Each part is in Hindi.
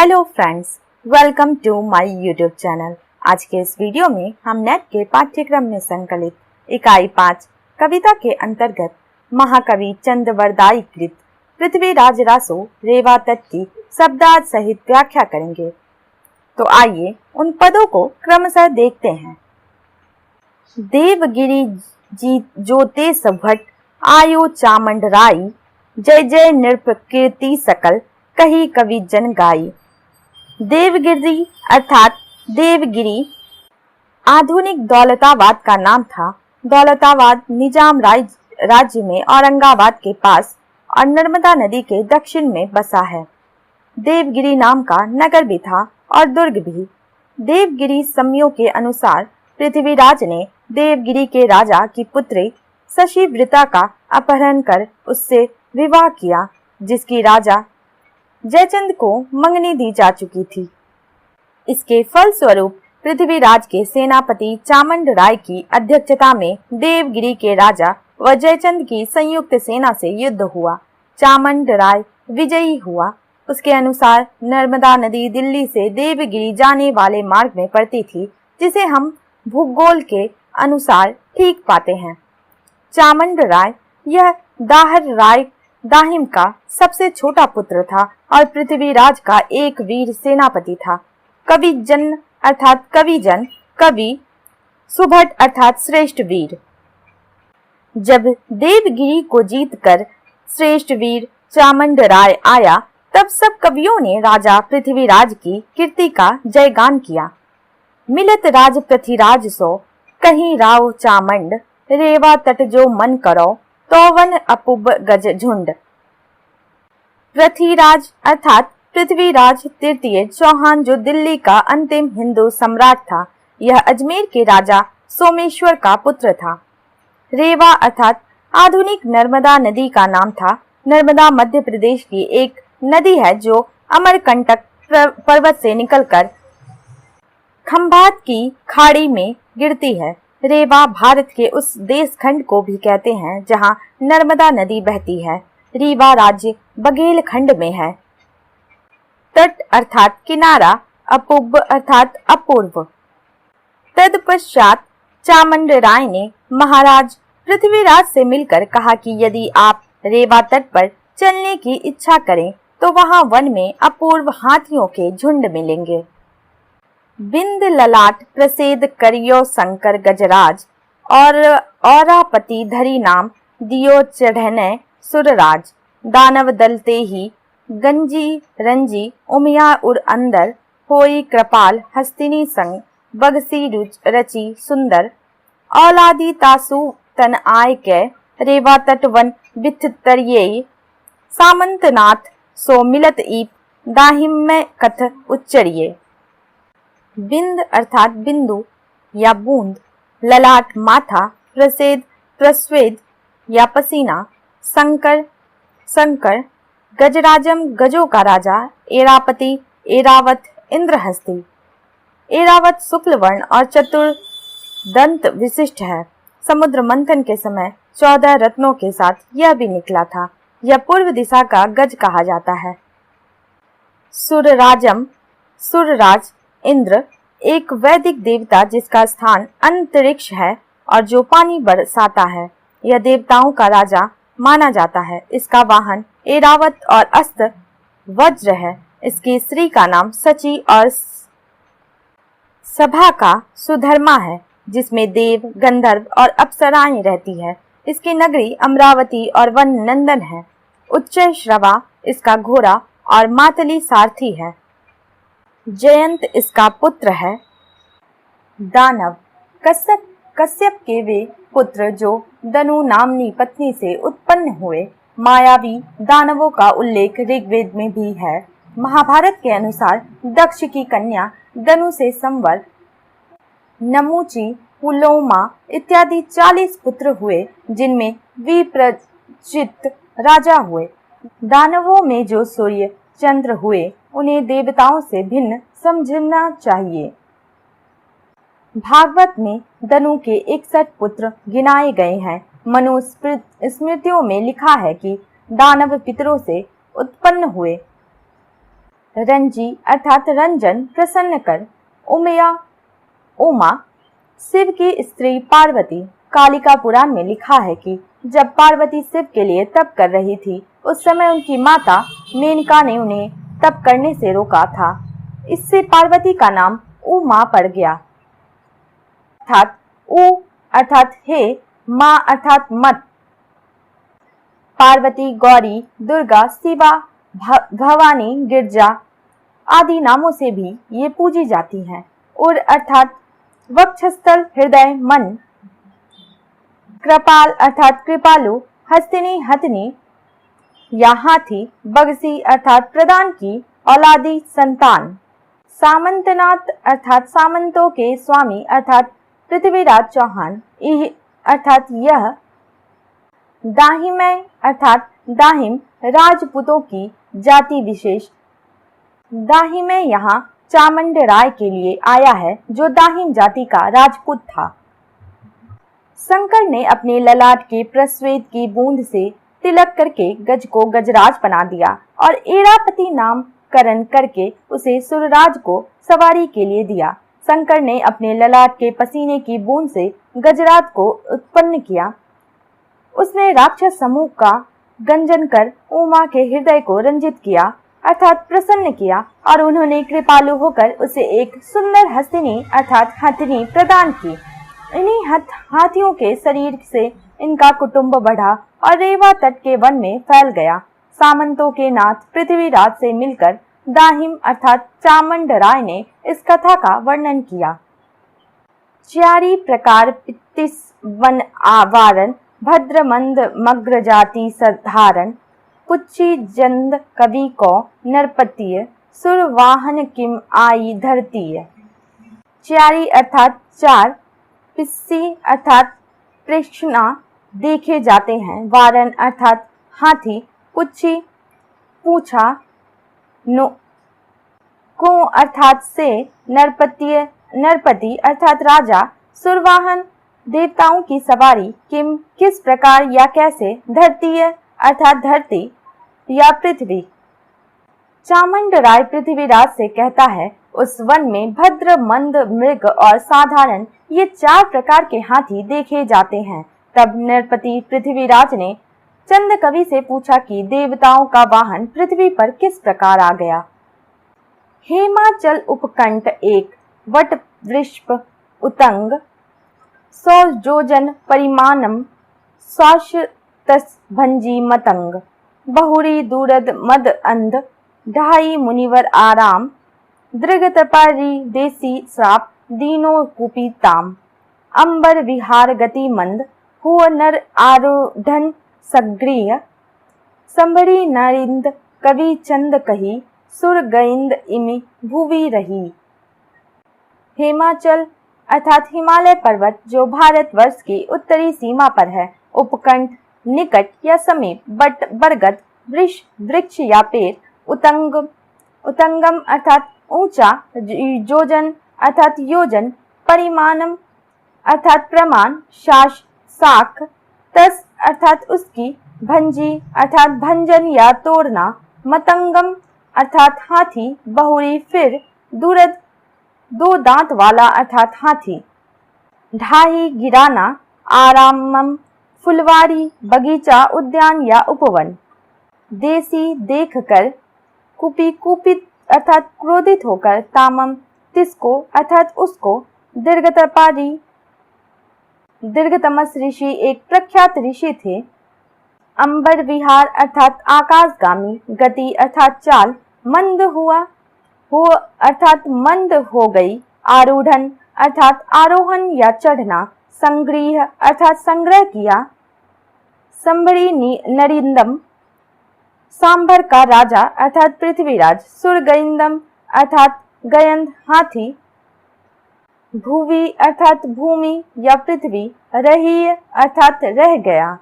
Hello friends, welcome to my YouTube channel. आज के इस वीडियो में हम नेट के पाठ्यक्रम में संकलित इकाई 5 कविता के अंतर्गत महाकवि चंद्रवरदाई कृत पृथ्वीराज रासो रेवा तट की शब्दार्थ सहित व्याख्या करेंगे। तो आइए उन पदों को क्रमशः देखते हैं। देवगिरी जी जोते सभट आयो चामंड राई, जय जय नृप कीर्ति सकल कही कवि जन गाई। देवगिरी अर्थात देवगिरी आधुनिक दौलताबाद का नाम था। दौलताबाद निजाम राज्य में औरंगाबाद के पास और नर्मदा नदी के दक्षिण में बसा है। देवगिरी नाम का नगर भी था और दुर्ग भी। देवगिरी सम्यों के अनुसार पृथ्वीराज ने देवगिरी के राजा की पुत्री शशिव्रता का अपहरण कर उससे विवाह किया, जिसकी राजा जयचंद को मंगनी दी जा चुकी थी। इसके फलस्वरूप पृथ्वीराज के सेनापति चामंड राय की अध्यक्षता में देवगिरी के राजा व जयचंद की संयुक्त सेना से युद्ध हुआ। चामंड राय विजयी हुआ। उसके अनुसार नर्मदा नदी दिल्ली से देवगिरी जाने वाले मार्ग में पड़ती थी, जिसे हम भूगोल के अनुसार ठीक पाते हैं। चामंड राय यह दाहर राय दाहिम का सबसे छोटा पुत्र था और पृथ्वीराज का एक वीर सेनापति था। कवि जन अर्थात कविजन, कवि सुभट अर्थात श्रेष्ठ वीर। जब देवगिरी को जीतकर श्रेष्ठ वीर चामंड राय आया, तब सब कवियों ने राजा पृथ्वीराज की कीर्ति का जयगान किया। मिलत राज पृथ्वीराज सो कहीं राव चामंड, रेवा तट जो मन करो तोवन अपुब गज झुंड। पृथ्वीराज अर्थात पृथ्वीराज तृतीय चौहान जो दिल्ली का अंतिम हिंदू सम्राट था, यह अजमेर के राजा सोमेश्वर का पुत्र था। रेवा अर्थात आधुनिक नर्मदा नदी का नाम था। नर्मदा मध्य प्रदेश की एक नदी है जो अमरकंटक पर्वत से निकलकर खंभात की खाड़ी में गिरती है। रेवा भारत के उस देश खंड को भी कहते हैं जहां नर्मदा नदी बहती है। रीवा राज्य बघेल खंड में है। तट अर्थात किनारा, अपूब अर्थात अपूर्व। तत्पश्चात चामंड राय ने महाराज पृथ्वीराज से मिलकर कहा कि यदि आप रेवा तट पर चलने की इच्छा करें तो वहां वन में अपूर्व हाथियों के झुंड मिलेंगे। बिंद ललाट प्रसिद्ध करियो शंकर गजराज और औरापति धरी नाम दियो चढ़ने सुरराज। दानव दलते ही गंजी रंजी उमिया उर अंदर, होई कृपाल हस्तिनी संग बगसी रची सुंदर। औलादी तासु तन आय के रेवा तट वन बिथ तरिये, सामंतनाथ सो मिलत ईप दाहिम में कथ उच्चरिये। बिंद अर्थात बिंदु या बूंद, ललाट माथा, प्रसिद्ध प्रस्वेद या पसीना, शंकर शंकर, गजराजम गजों का राजा, एरापति एरावत इंद्रहस्ती। एरावत शुक्ल वर्ण और चतुर दंत विशिष्ट है। समुद्र मंथन के समय 14 रत्नों के साथ यह भी निकला था। यह पूर्व दिशा का गज कहा जाता है। सुरराजम सुरराज इंद्र, एक वैदिक देवता जिसका स्थान अंतरिक्ष है और जो पानी बरसाता है। यह देवताओं का राजा माना जाता है। इसका वाहन एरावत और अस्त्र वज्र है। इसकी स्त्री का नाम सची और सभा का सुधर्मा है, जिसमें देव गंधर्व और अप्सराएं रहती है। इसकी नगरी अमरावती और वन नंदन है। उच्च श्रवा इसका घोड़ा और मातली सारथी है। जयंत इसका पुत्र है। दानव कश्यप के वे पुत्र जो दनु नामनी पत्नी से उत्पन्न हुए। मायावी दानवों का उल्लेख ऋग्वेद में भी है। महाभारत के अनुसार दक्ष की कन्या दनु से संवर, नमूची, पुलोमा इत्यादि 40 पुत्र हुए, जिनमें विप्रचित राजा हुए। दानवों में जो सूर्य चंद्र हुए, उन्हें देवताओं से भिन्न समझना चाहिए। भागवत में दनु के 61 पुत्र गिनाए गए हैं। मनुस्मृतियों में लिखा है कि दानव पितरों से उत्पन्न हुए। रंजी अर्थात रंजन प्रसन्न कर, उमा शिव की स्त्री पार्वती। कालिका पुराण में लिखा है कि जब पार्वती शिव के लिए तप कर रही थी, उस समय उनकी माता मेनका ने उन्हें तप करने से रोका था। इससे पार्वती का नाम उमा पड़ गया, अर्थात उ अर्थात हे, माँ अर्थात मत। पार्वती, गौरी, दुर्गा, शिवा, भवानी, गिरजा आदि नामों से भी ये पूजी जाती हैं। उर अर्थात वक्षस्थल, हृदय, मन। कृपाल अर्थात कृपालु, हस्तिनी, हथनी या हाथी, बगसी अर्थात प्रदान की औलादी संतान। सामंतनाथ अर्थात सामंतों के स्वामी अर्थात पृथ्वीराज चौहान। अर्थात यह। दाहिमय अर्थात दाहिम, राजपूतों की जाति विशेष। दाहिमय यहाँ चामुंड राय के लिए आया है, जो दाहिम जाति का राजपूत था। शंकर ने अपने ललाट के प्रस्वेद की बूंद से तिलक करके गज को गजराज बना दिया और एरापति नामकरण करके उसे सुरराज को सवारी के लिए दिया। शंकर ने अपने ललाट के पसीने की बूंद से गजराज को उत्पन्न किया। उसने राक्षस समूह का गंजन कर उमा के हृदय को रंजित किया अर्थात प्रसन्न किया, और उन्होंने कृपालु होकर उसे एक सुंदर हस्तिनी अर्थात हथिनी प्रदान की। इन्हीं हाथियों के शरीर से इनका कुटुंब बढ़ा और रेवा तट के वन में फैल गया। सामंतों के नाथ पृथ्वीराज से मिलकर दाहिम अर्थात चामुंड राय ने इस कथा का वर्णन किया। चारि प्रकार पित्तिस वन आवारण, भद्र मंद मग्र जाति साधारण, पुच्ची जंद कवि को नरपतीय, सुर वाहन किम आई धरतीय। चारि अर्थात चार, पिस्सी अर्थात कृष्णा देखे जाते हैं, वारण अर्थात हाथी, पुच्छी पूछा, को अर्थात से, नरपति अर्थात राजा, सुरवाहन देवताओं की सवारी, किम किस प्रकार या कैसे, धरतीय अर्थात धरती या पृथ्वी। चामुंड राय पृथ्वीराज से कहता है, उस वन में भद्र, मंद, मृग और साधारण ये चार प्रकार के हाथी देखे जाते हैं। तब नरपति पृथ्वीराज ने चंद कवि से पूछा कि देवताओं का वाहन पृथ्वी पर किस प्रकार आ गया। हेमाचल उपकंठ एक, वट वृषभ उतंग, 100 जोजन परिमाणम, शाश्वतस भंजी मतंग, बहुरी दूरद मद अंध, ढाई मुनिवर आराम, दृगतपारी देसी साप, दीनो कुपिताम, अंबर विहार गति मंद, हुआ नर आरूढ़न सगृह, संभरी नरिंद कवि चंद कही, सुर गइंद इमि भुवि रही। हिमाचल अर्थात हिमालय पर्वत जो भारतवर्ष की उत्तरी सीमा पर है। उपकंठ निकट या समीप, बरगद वृक्ष या पेड़। उतंगम अर्थात ऊंचा, जोजन अर्थात योजन, परिमाणम अर्थात प्रमाण, शाख, तस अर्थात उसकी, भंजी अर्थात भंजन या तोड़ना, मतंगम अर्थात हाथी, बहुरी फिर, दूरद दो दांत वाला अर्थात हाथी, ढाही गिराना, आरामम फुलवारी, बगीचा, उद्यान या उपवन, देसी देखकर, कुपित अर्थात क्रोधित होकर, तामम तिसको अर्थात उसको, दीर्घतमस ऋषि एक प्रख्यात ऋषि थे। अंबर विहार अर्थात आकाशगामी, गति अर्थात चाल, मंद हुआ अर्थात मंद हो गई, आरूढ़न अर्थात आरोहण या चढ़ना, संग्रह अर्थात संग्रह किया, संभरी नरिंदम सांभर का राजा अर्थात पृथ्वीराज, सुरगइंदम अर्थात गयंद हाथी, भूवि अर्थात भूमि या पृथ्वी, रही अर्थात रह गया।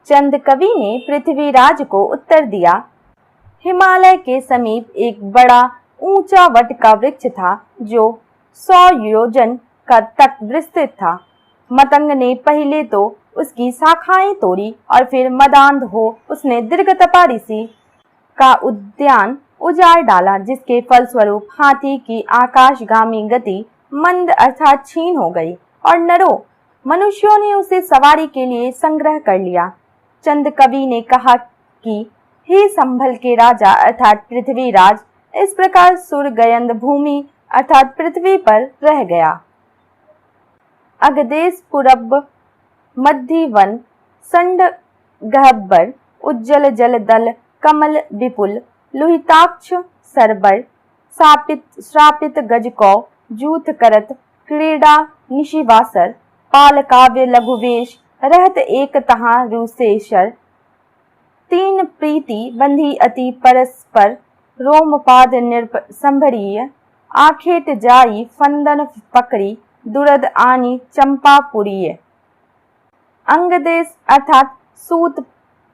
चंद कवि ने पृथ्वीराज को उत्तर दिया, हिमालय के समीप एक बड़ा ऊंचा वट का वृक्ष था जो 100 योजन का तक विस्तृत था। मतंग ने पहले तो उसकी शाखाएं तोड़ी और फिर मदांध हो उसने दीर्घतपा ऋषि का उद्यान उजाड़ डाला, जिसके फलस्वरूप हाथी की आकाशगामी गति मंद अर्थात क्षीण हो गई और नरों मनुष्यों ने उसे सवारी के लिए संग्रह कर लिया। चंद कवि ने कहा कि हे संभल के राजा अर्थात पृथ्वीराज, इस प्रकार सुरगयंद भूमि अर्थात पृथ्वी पर रह गया। अगदेश पुरब मध्य वन संड गहब्बर उज्जल जल दल कमल विपुल लोहिताक्ष सरबर श्रापित गजकौ जूथ करत क्रीड़ा निशिवासर पाल काव्य लघुवेश रहत एक तहाँ रूसेशर तीन प्रीति बंधी अति परस्पर रोमपाद निर्प संभरीय आखेट जाई फंदन पकड़ी दुरद आनी चंपापुरीय। अंगदेश अर्थात सूत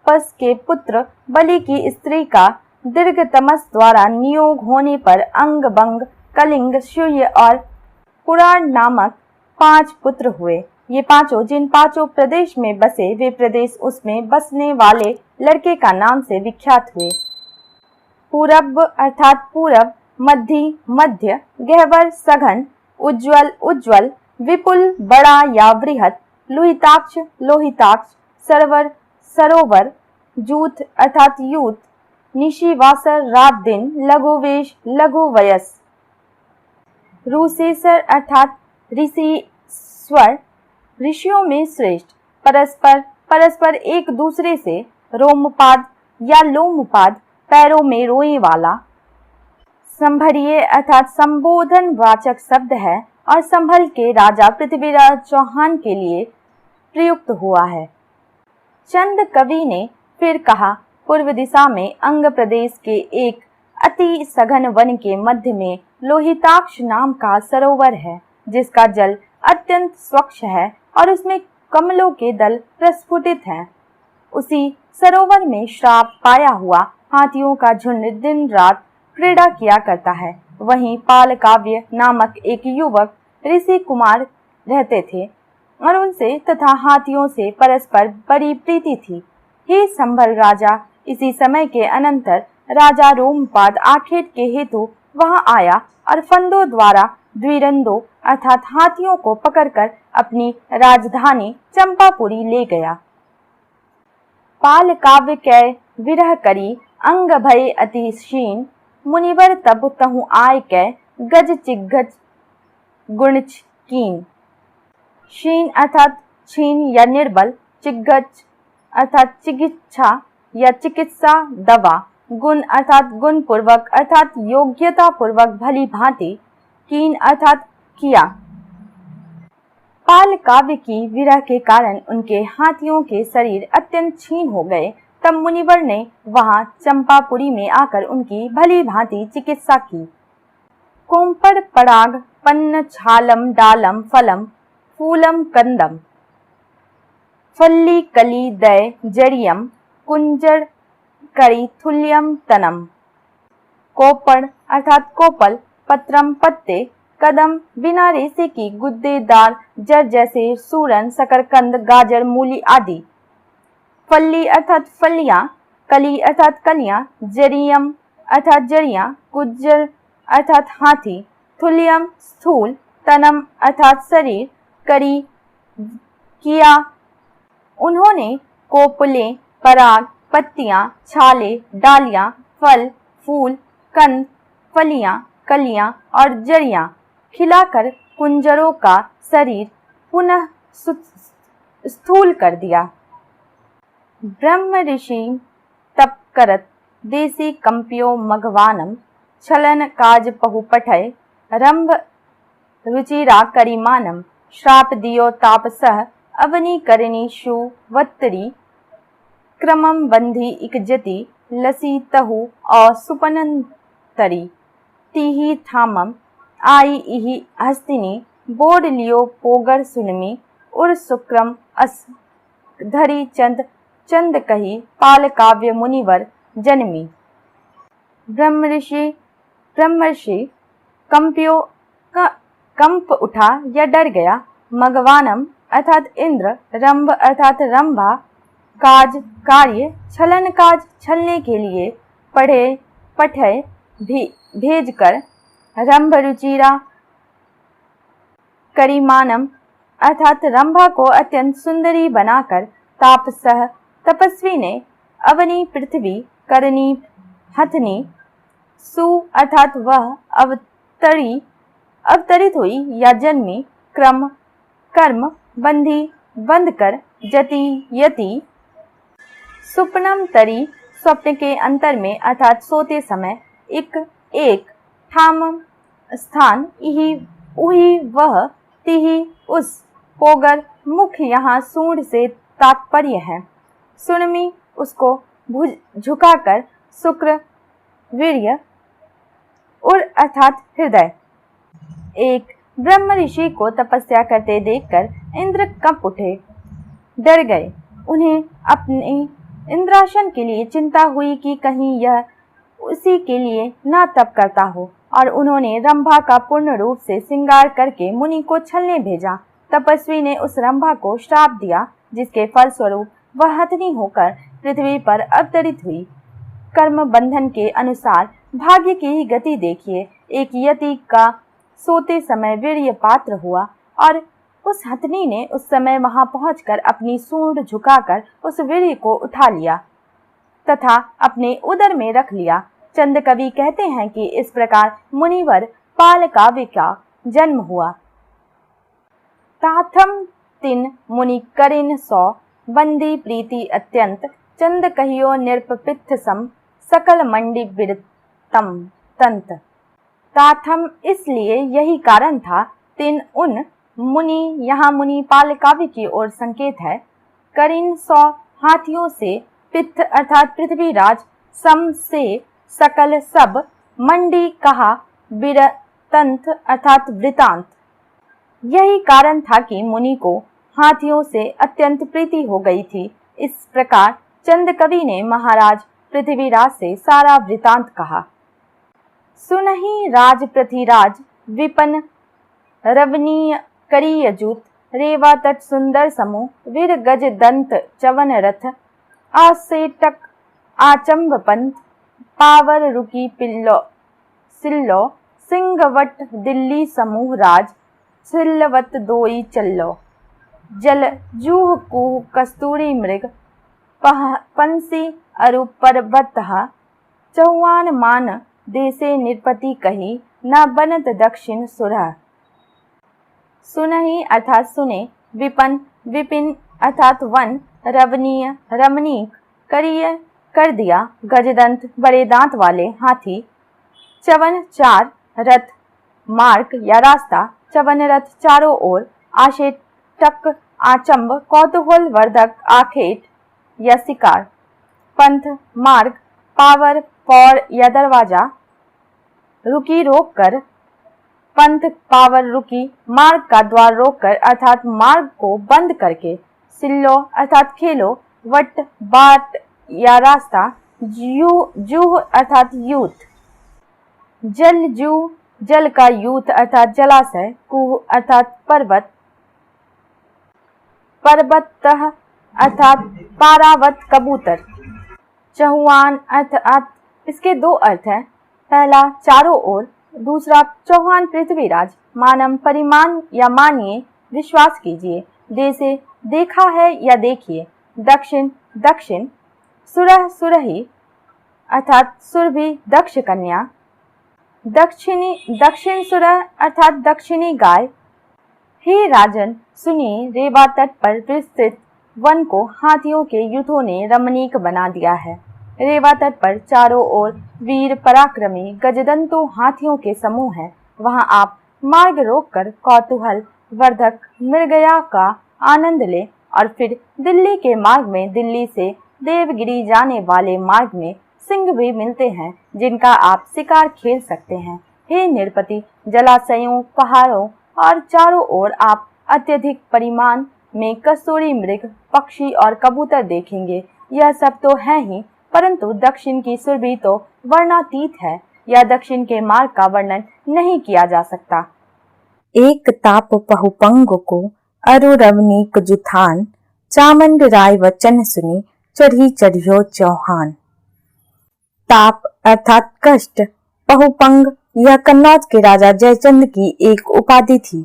पस के पुत्र बलि की स्त्री का दीर्घतमस द्वारा नियोग होने पर अंग बंग कलिंग शूय और पुराण नामक 5 पुत्र हुए। ये पांचों जिन 5 प्रदेश में बसे वे प्रदेश उसमें बसने वाले लड़के का नाम से विख्यात हुए। पूरब अर्थात पूरब, मध्य मध्य, गहवर सघन, उज्ज्वल उज्ज्वल, विपुल बड़ा या वृहत, लोहिताक्ष लोहिताक्ष, सरवर सरोवर, जूथ अर्थात यूथ, निशिवासर रात दिन, लघुवेश लघु वयस, रूसेसर अर्थात ऋषि स्वर ऋषियों में श्रेष्ठ, परस्पर परस्पर एक दूसरे से, रोमपाद या लोमपाद पैरों में रोए वाला, संभरीय अर्थात संबोधन वाचक शब्द है और संभल के राजा पृथ्वीराज चौहान के लिए प्रयुक्त हुआ है। चंद कवि ने फिर कहा, पूर्व दिशा में अंग प्रदेश के एक अति सघन वन के मध्य में लोहिताक्ष नाम का सरोवर है, जिसका जल अत्यंत स्वच्छ है और उसमें कमलों के दल प्रस्फुटित हैं। उसी सरोवर में श्राप पाया हुआ हाथियों का झुंड दिन रात क्रीड़ा किया करता है। वहीं पाल काव्य नामक एक युवक ऋषि कुमार रहते थे और उनसे तथा हाथियों से परस्पर बड़ी प्रीति थी। हे संभल राजा, इसी समय के अनंतर राजा रोमपाद आखेट के हेतु वहां आया और फंदों द्वारा द्विरंदों अर्थात हाथियों को पकड़कर अपनी राजधानी चंपापुरी ले गया। पाल काव्य कै विरह करी अंग भय अति क्षीण, मुनिवर तब तहु आय कै गज चिग्गज गुणच कीन। क्षीण अर्थात क्षीण या निर्बल, चिग्गज अर्थात चिकित्सा या चिकित्सा दवा, गुण अर्थात गुण पूर्वक अर्थात योग्यता पूर्वक भली भांति, कीन अर्थात किया। पाल काव्य की विरह के कारण उनके हाथियों के शरीर अत्यंत क्षीण हो गए। तब मुनिवर ने वहां चंपापुरी में आकर उनकी भली भांति चिकित्सा की। कोम्पड़ पराग पन्न छालम डालम फलम फूलम कंदम फल्ली कली दय जरियम कुंजर करी थुल्यम तनम। कोपड़ अर्थात कोपल, पत्रम पत्ते, कदम बिना रेशे की गुद्देदार जड़ जैसे सूरन, शकरकंद, गाजर, मूली आदि। फल्ली अर्थात फलियां, कली अर्थात कलियां, जरियम अर्थात जरियां, कुज्जर अर्थात हाथी, थुल्यम स्थूल, तनम अर्थात शरीर, करी किया। उन्होंने कोपले, पराग, पत्तियां, छाले, डालियां, फल, फूल, कंद, फलियां, कलियां और जड़ियां खिलाकर कुंजरों का शरीर पुनः स्थूल कर दिया। ब्रह्म ऋषि तप करत देसी कंपियो मघवानम छलन काज पहु पठय रंभ रुचिरा करिमानम। श्राप दियो ताप सह अवनी करनी शुवत्तरी क्रमम बंधी इकजति लसी तहु और सुपनंतरी। तीही थामम आई इही हस्तिनी बोड लियो पोगर सुनमी उर सुक्रम अस धरी चंद चंद कही पाल काव्य मुनिवर जन्मी। ब्रह्मर्षि कंपियो का कंप उठा या डर गया। मघवानम अर्थात इंद्र, रंभ अर्थात रंभा, काज कार्य, छलन काज छलने के लिए, पढ़े पठय भेजकर रंभरुचिरा करिमानम अर्थात रंभा को अत्यंत सुंदरी बनाकर तापसह तपस्वी ने अवनी पृथ्वी करनी हथनी सु अर्थात वह अवतरित हुई या जन्मी क्रम कर्म बंधी बंधकर जति यति सुपनम तरी स्वप्न के अंतर में अर्थात सोते समय एक ठाम स्थान इही उही वह तिही उस पोगर मुख यहाँ सूंड से तात्पर्य है। सुनमी उसको झुकाकर शुक्र वीर्य उर अर्थात हृदय। एक ब्रह्म ऋषि को तपस्या करते देखकर इंद्र कंप उठे, डर गए। उन्हें अपने इंद्रासन के लिए चिंता हुई कि कहीं यह उसी के लिए न तप करता हो, और उन्होंने रंभा का पूर्ण रूप से श्रृंगार करके मुनि को छलने भेजा। तपस्वी ने उस रंभा को श्राप दिया, जिसके फलस्वरूप वह हथनी होकर पृथ्वी पर अवतरित हुई। कर्म बंधन के अनुसार भाग्य की ही गति देखिए। एक यति का सोते समय वीर्य पात्र हुआ, और उस हथनी ने उस समय वहां पहुंचकर अपनी सूंड झुकाकर उस वीर्य को उठा लिया तथा अपने उदर में रख लिया। चंद कवि कहते हैं कि इस प्रकार मुनिवर पाल काव्य का जन्म हुआ। ताथम तिन मुनि करिन सौ बंदी प्रीति अत्यंत चंद कहियो निरपिथ सम सकल मंडी बिरतम तंत। ताथम इसलिए यही कारण था, तिन उन मुनि, यहाँ मुनि पाल काव्य की ओर संकेत है। करिन 100 हाथियों से, पित्त अर्थात पृथ्वीराज, सम से सकल सब, मंडी कहा, बिरतंत अर्थात वृतांत। यही कारण था कि मुनि को हाथियों से अत्यंत प्रीति हो गई थी। इस प्रकार चंद कवि ने महाराज पृथ्वीराज से सारा वृतांत कहा। सुनहि राज पृथ्वीराज विपन रवनीय करीय जूत, रेवा तट सुंदर समूह, वीर गज दंत चवन रथ, आसेटक आचंब पंथ, पावर रुकी पिल्लो सिल्लो, सिंहवट दिल्ली समूह राज, सिल्लवत दोई चल्लो, जल जूह कूह कस्तूरी मृग, पंसी अरु पर्वतः, चौहान मान देसे निरपति कही, न बनत दक्षिण सुरह। सुनहि अर्थात सुने, विपन विपिन अर्थात वन, रवनीय रमणीक, करीय कर दिया, गजदंत बड़े दांत वाले हाथी, चवन 4 रथ मार्ग या रास्ता, चवन रथ चारों ओर, आशेटक आचंब कौतूहल वर्धक आखेट या शिकार, पंथ मार्ग, पावर पौर या दरवाजा, रुकी रोक कर, पंथ पावर रुकी मार्ग का द्वार रोककर अर्थात मार्ग को बंद करके, सिल्लो अर्थात खेलो, वट बाट या रास्ता, जूह अर्थात यूथ, जल जू जल का यूथ अर्थात जलाशय, कुह अर्थात पर्वत, पर्वतः अर्थात पारावत कबूतर, चौहान अर्थात इसके 2 अर्थ हैं। पहला चारों ओर, दूसरा चौहान पृथ्वीराज। मानम परिमाण या मानिए, विश्वास कीजिए। देसे देखा है या देखिए। दक्षिण दक्षिण, सुरह सुरही अर्थात सुरभि दक्ष कन्या, दक्षिणी दक्षिण सुरह अर्थात दक्षिणी गाय। हे राजन सुनिए, रेवा तट पर विस्तृत वन को हाथियों के युद्धों ने रमणीक बना दिया है। रेवा तट पर चारों ओर वीर पराक्रमी गजदंतों हाथियों के समूह हैं। वहां आप मार्ग रोककर कौतूहल वर्धक मृगया का आनंद ले, और फिर दिल्ली के मार्ग में, दिल्ली से देवगिरी जाने वाले मार्ग में सिंह भी मिलते हैं, जिनका आप शिकार खेल सकते हैं। हे निरपति, जलाशयों, पहाड़ों और चारों ओर आप अत्यधिक परिमाण में कस्तूरी मृग, पक्षी और कबूतर देखेंगे। यह सब तो है ही, परंतु दक्षिण की सुरभि तो वर्णातीत है। या दक्षिण के मार्ग का वर्णन नहीं किया जा सकता। एक ताप पहुपंग को अरु रवनीक जुथान, चामंड राय वचन सुनी चढ़ी चढ़ियो चौहान। ताप अर्थात कष्ट, पहुपंग यह कन्नौज के राजा जयचंद की एक उपाधि थी।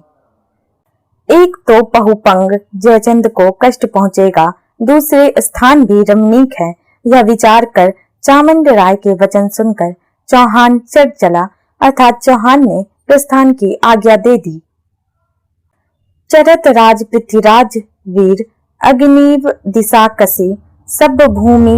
एक तो पहुपंग जयचंद को कष्ट पहुंचेगा, दूसरे स्थान भी रमणीक है, यह विचार कर चामुंड राय के वचन सुनकर चौहान चढ़ चला, अर्थात चौहान ने प्रस्थान की आज्ञा दे दी। चरत राज पृथ्वीराज वीर अग्निव दिशा कसी, सब भूमि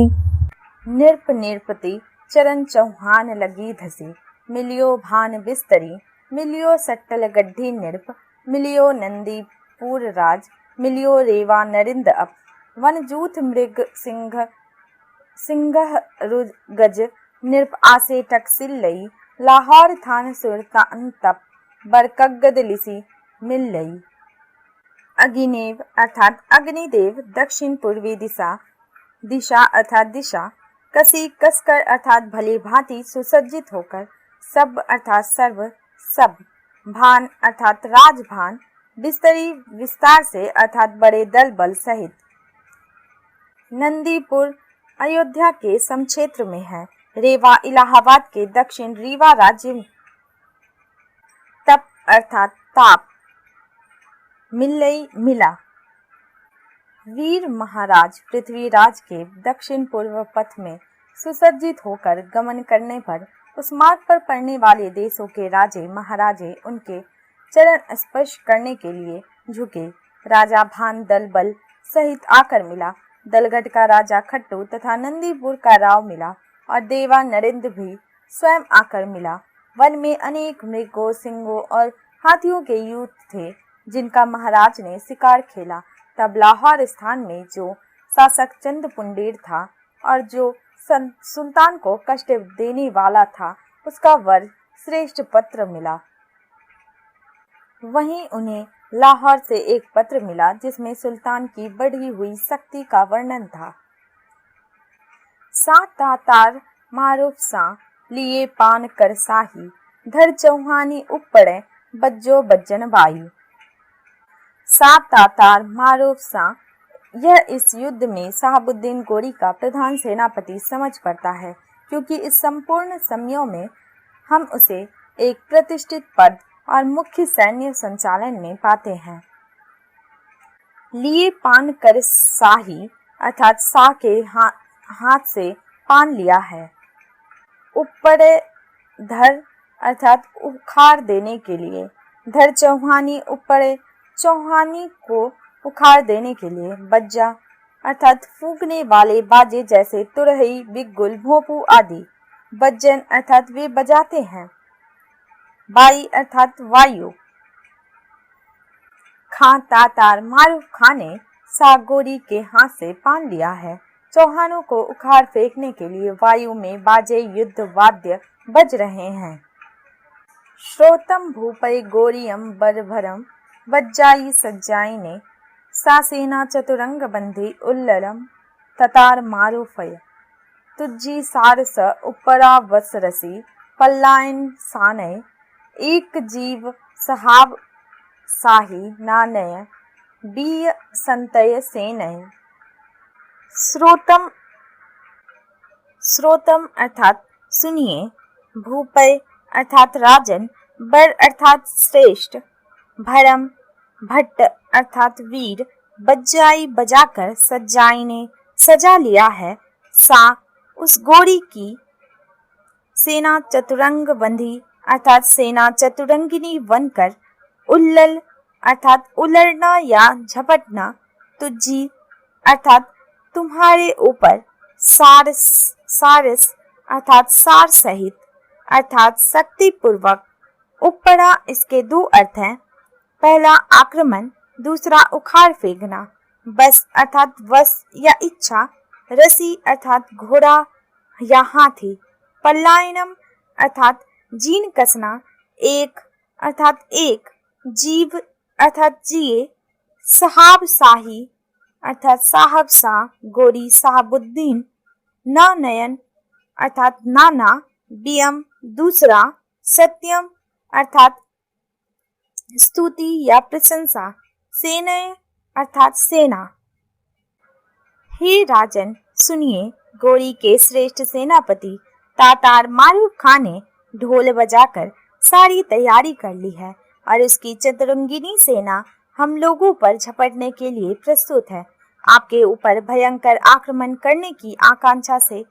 निरप निरपति चरण चौहान लगी धसी, मिलियो भान बिस्तरी, मिलियो सट्टल गड्ढी निरप, मिलियो नंदीपुर राज, मिलियो रेवा नरिंद अप, वन जूथ मृग सिंह सिंह रुज गज, निरप आसे टकसिल लई, लाहौर थान सुरता तप, बरकगद लिसी मिल लई। अग्निदेव अर्थात अग्निदेव दक्षिण पूर्वी दिशा, दिशा अर्थात दिशा, कसी कसकर अर्थात भली भांति सुसज्जित होकर, सब अर्थात सर्व सब, भान अर्थात राजभान, बिस्तरी विस्तार से अर्थात बड़े दल बल सहित। नंदीपुर अयोध्या के समक्षेत्र में है, रेवा इलाहाबाद के दक्षिण रीवा राज्य में, तप अर्थात ताप, मिलई मिला। वीर महाराज पृथ्वीराज के दक्षिण पूर्व पथ में सुसज्जित होकर गमन करने पर उस मार्ग पर पड़ने वाले देशों के राजे महाराजे उनके चरण स्पर्श करने के लिए झुके। राजा भान दल बल सहित आकर मिला, दलगढ़ का राजा खट्टू तथा नंदीपुर का राव मिला और देवा नरेंद्र भी स्वयं आकर मिला। वन में अनेक मृगों, सिंहों और हाथियों के यूथ थे जिनका महाराज ने शिकार खेला। तब लाहौर स्थान में जो शासक चंद पुंडेर था और जो सुल्तान को कष्ट देने वाला था, उसका वर श्रेष्ठ पत्र मिला। वहीं उन्हें लाहौर से एक पत्र मिला जिसमें सुल्तान की बढ़ी हुई शक्ति का वर्णन था। सा तातार मारूफ सा लिए पान कर साही, धर चौहानी उपड़े बज्जो बज्जन वायु। सा तातार मारूफ सा, यह इस युद्ध में साहबुद्दीन गोरी का प्रधान सेनापति समझ पड़ता है, क्योंकि इस संपूर्ण समयों में हम उसे एक प्रतिष्ठित पद और मुख्य सैन्य संचालन में पाते हैं। लिए पान कर साही अर्थात सा के हाथ से पान लिया है। ऊपर धर अर्थात उखाड़ देने के लिए, धर चौहानी ऊपर चौहानी को उखाड़ देने के लिए, बज्जा अर्थात फूंकने वाले बाजे जैसे तुरही, बिगुल, भोंपू आदि, बज्जन अर्थात वे बजाते हैं, बाई अर्थात वायु। खां तातार मारूफ खां ने सागोरी के हाथ से पान लिया है। चौहानों को उखाड़ फेंकने के लिए वायु में बाजे युद्ध वाद्य बज रहे हैं। श्रोतम भूपय गोरियम बरभरम, बज्जाई सज्जाई ने सासेना चतुरंग बंधी उल्ललम, ततार मारूफय तुज्जी सारस उपरा वसरसी, पल्लायन सानय एक जीव सहाब साही नानय, बीय संतय सेनय। श्रोतम अर्थात सुनिए, भूपय अर्थात राजन, बर अर्थात श्रेष्ठ, भरम भट्ट अर्थात वीर, बज्जाई बजाकर, सज्जाई ने सजा लिया है, सा उस गोरी की, सेना चतुरंग बंधी अर्थात सेना चतुरंगिनी बनकर, उल्लल अर्थात उलड़ना या झपटना, तुझी अर्थात तुम्हारे ऊपर, सारस अर्थात सार सहित अर्थात शक्ति पूर्वक, उपड़ा इसके दो अर्थ हैं, पहला आक्रमण, दूसरा उखाड़ फेंकना, बस अर्थात वश या इच्छा, रसी अर्थात घोड़ा या हाथी, पल्लायनम अर्थात जीन कसना, एक अर्थात एक, जीव अर्थात जिए, सहाब शाही अर्थात साहब शाह, गोरी साहबुद्दीन, नयन अर्थात नाना, बियम दूसरा, सत्यम अर्थात स्तुति या प्रशंसा, सेनय अर्थात सेना। हे राजन सुनिए, गोरी के श्रेष्ठ सेनापति तातार मारूफ खां ने ढोल बजाकर सारी तैयारी कर ली है और उसकी चतुरंगिनी सेना हम लोगों पर झपटने के लिए प्रस्तुत है। आपके ऊपर भयंकर आक्रमण करने की आकांक्षा से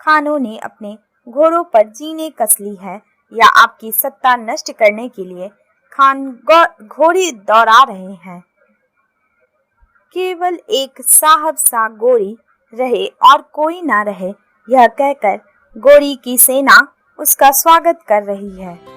खानों ने अपने घोड़ों पर जीने कस ली है, या आपकी सत्ता नष्ट करने के लिए खान घोड़ी दौड़ा रहे हैं। केवल एक साहब सा गोरी रहे और कोई ना रहे, यह कहकर गोरी की सेना उसका स्वागत कर रही है।